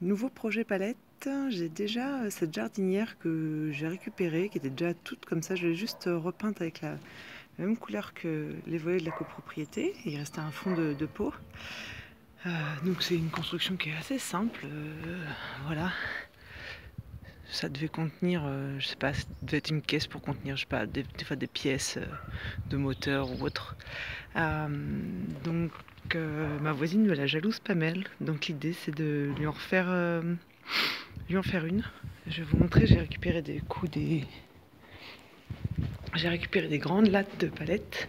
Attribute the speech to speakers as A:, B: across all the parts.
A: Nouveau projet palette, j'ai déjà cette jardinière que j'ai récupérée, qui était déjà toute comme ça. Je l'ai juste repeinte avec la même couleur que les volets de la copropriété. Il restait un fond de pot. Donc c'est une construction qui est assez simple. Voilà. Ça devait contenir, je sais pas, ça devait être une caisse pour contenir, je sais pas, des fois des pièces de moteur ou autre. Donc ma voisine me la jalouse pas mal. Donc l'idée c'est de lui en faire une. Je vais vous montrer, j'ai récupéré des grandes lattes de palettes.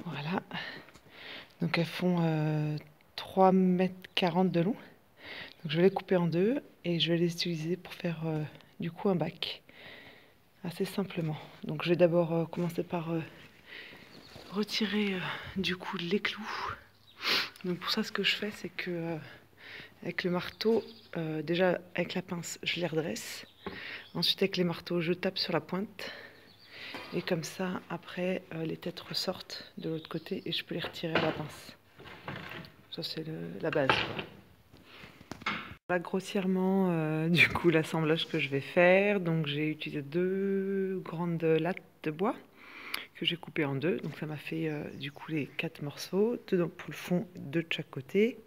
A: Voilà. Donc elles font 3,40 m de long. Donc je vais les couper en deux et je vais les utiliser pour faire du coup un bac. Assez simplement. Donc je vais d'abord commencer par retirer du coup les clous. Donc pour ça ce que je fais c'est que avec le marteau, déjà avec la pince je les redresse. Ensuite avec les marteaux je tape sur la pointe. Et comme ça après les têtes ressortent de l'autre côté et je peux les retirer à la pince. Ça c'est la base. Là grossièrement du coup l'assemblage que je vais faire. Donc j'ai utilisé 2 grandes lattes de bois que j'ai coupé en deux, donc ça m'a fait du coup les 4 morceaux, 2 pour le fond, 2 de chaque côté.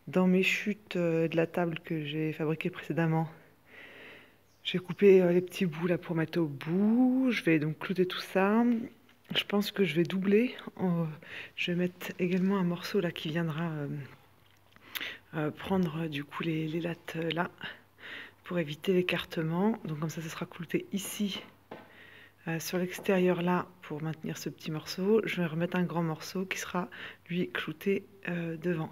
A: Dans mes chutes de la table que j'ai fabriquée précédemment, j'ai coupé les petits bouts là pour mettre au bout. Je vais donc clouter tout ça. Je pense que je vais doubler. Je vais mettre également un morceau là qui viendra prendre du coup les lattes là pour éviter l'écartement. Donc comme ça sera clouté ici. Sur l'extérieur là, pour maintenir ce petit morceau, je vais remettre un grand morceau qui sera lui clouté devant.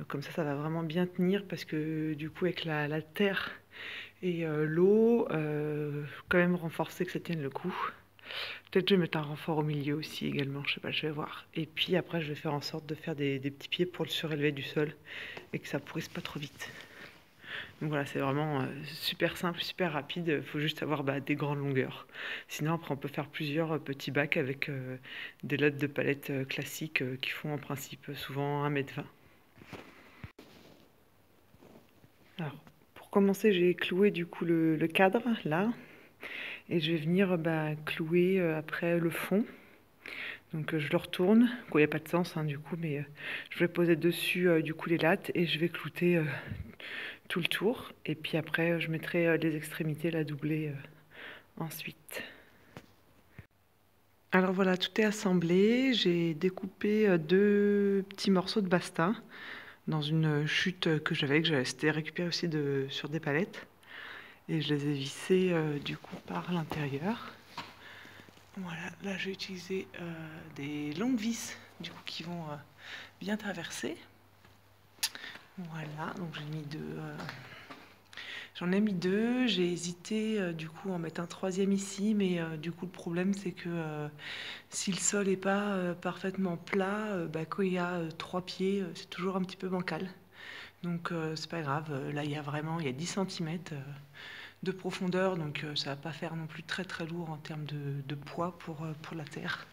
A: Comme ça va vraiment bien tenir parce que du coup avec la terre et l'eau, quand même renforcer que ça tienne le coup. Peut-être je vais mettre un renfort au milieu aussi également, je sais pas, je vais voir. Et puis après je vais faire en sorte de faire des petits pieds pour le surélever du sol et que ça pourrisse pas trop vite. Donc voilà, c'est vraiment super simple, super rapide. Il faut juste avoir des grandes longueurs. Sinon, après, on peut faire plusieurs petits bacs avec des lattes de palette classiques qui font en principe souvent 1,20 m. Alors, pour commencer, j'ai cloué du coup le cadre là. Et je vais venir clouer après le fond. Donc je le retourne. Il n'y a pas de sens du coup, mais je vais poser dessus du coup les lattes et je vais clouter tout le tour. Et puis après, je mettrai les extrémités, la doubler ensuite. Alors voilà, tout est assemblé. J'ai découpé 2 petits morceaux de basta dans une chute que j'avais c'était récupéré aussi sur des palettes. Et je les ai vissés du coup par l'intérieur. Voilà, là j'ai utilisé des longues vis du coup qui vont bien traverser. Voilà, donc j'en ai mis deux. J'ai hésité du coup en mettre un troisième ici, mais du coup le problème c'est que si le sol n'est pas parfaitement plat, quand il y a 3 pieds, c'est toujours un petit peu bancal. Donc c'est pas grave, là il y a 10 cm de profondeur, donc ça va pas faire non plus très très lourd en termes de poids pour la terre.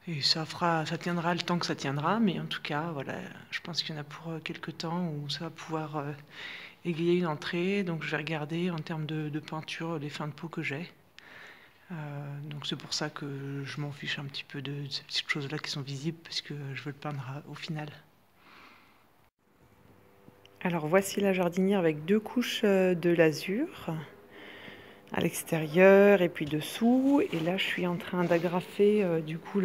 A: Et ça tiendra le temps que ça tiendra, mais en tout cas, voilà, je pense qu'il y en a pour quelques temps où ça va pouvoir égayer une entrée. Donc je vais regarder en termes de peinture les fins de peau que j'ai. Donc c'est pour ça que je m'en fiche un petit peu de ces petites choses-là qui sont visibles, parce que je veux le peindre au final. Alors voici la jardinière avec 2 couches de lasure à l'extérieur et puis dessous. Et là je suis en train d'agrafer du coup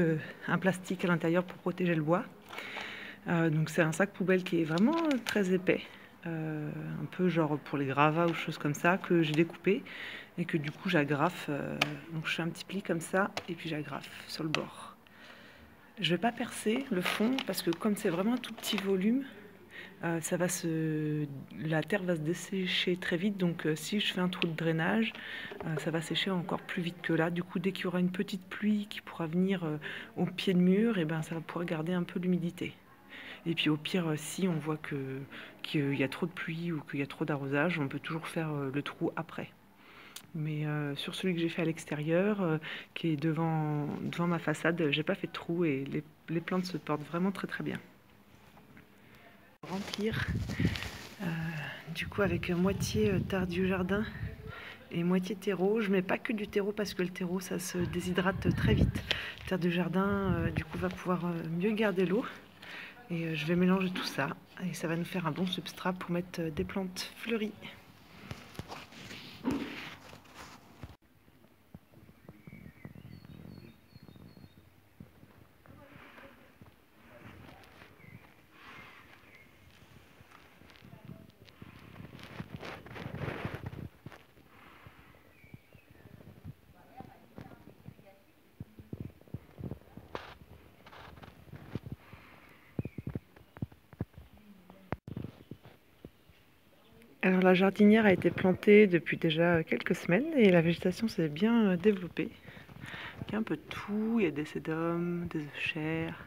A: un plastique à l'intérieur pour protéger le bois. Donc c'est un sac poubelle qui est vraiment très épais, un peu genre pour les gravats ou choses comme ça, que j'ai découpé et que du coup j'agrafe. Donc je fais un petit pli comme ça et puis j'agrafe sur le bord. Je vais pas percer le fond parce que comme c'est vraiment un tout petit volume, la terre va se dessécher très vite. Donc si je fais un trou de drainage, ça va sécher encore plus vite que là. Du coup, dès qu'il y aura une petite pluie qui pourra venir au pied de mur, et ça va pouvoir garder un peu l'humidité. Et puis au pire, si on voit qu'il y a trop de pluie ou qu'il y a trop d'arrosage, on peut toujours faire le trou après. Mais sur celui que j'ai fait à l'extérieur, qui est devant ma façade, j'ai pas fait de trou et les plantes se portent vraiment très très bien. remplir. Du coup avec moitié terre du jardin et moitié terreau. Je mets pas que du terreau parce que le terreau ça se déshydrate très vite. Terre du jardin du coup va pouvoir mieux garder l'eau. Et je vais mélanger tout ça et ça va nous faire un bon substrat pour mettre des plantes fleuries. Alors la jardinière a été plantée depuis déjà quelques semaines et la végétation s'est bien développée. Il y a un peu de tout, il y a des sédums, des œufs chers,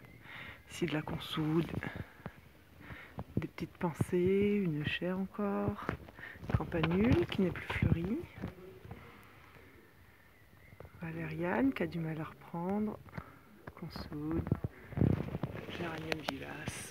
A: ici de la consoude, des petites pensées, une chaire encore, campanule qui n'est plus fleurie, valériane qui a du mal à reprendre, consoude, géranium vivace.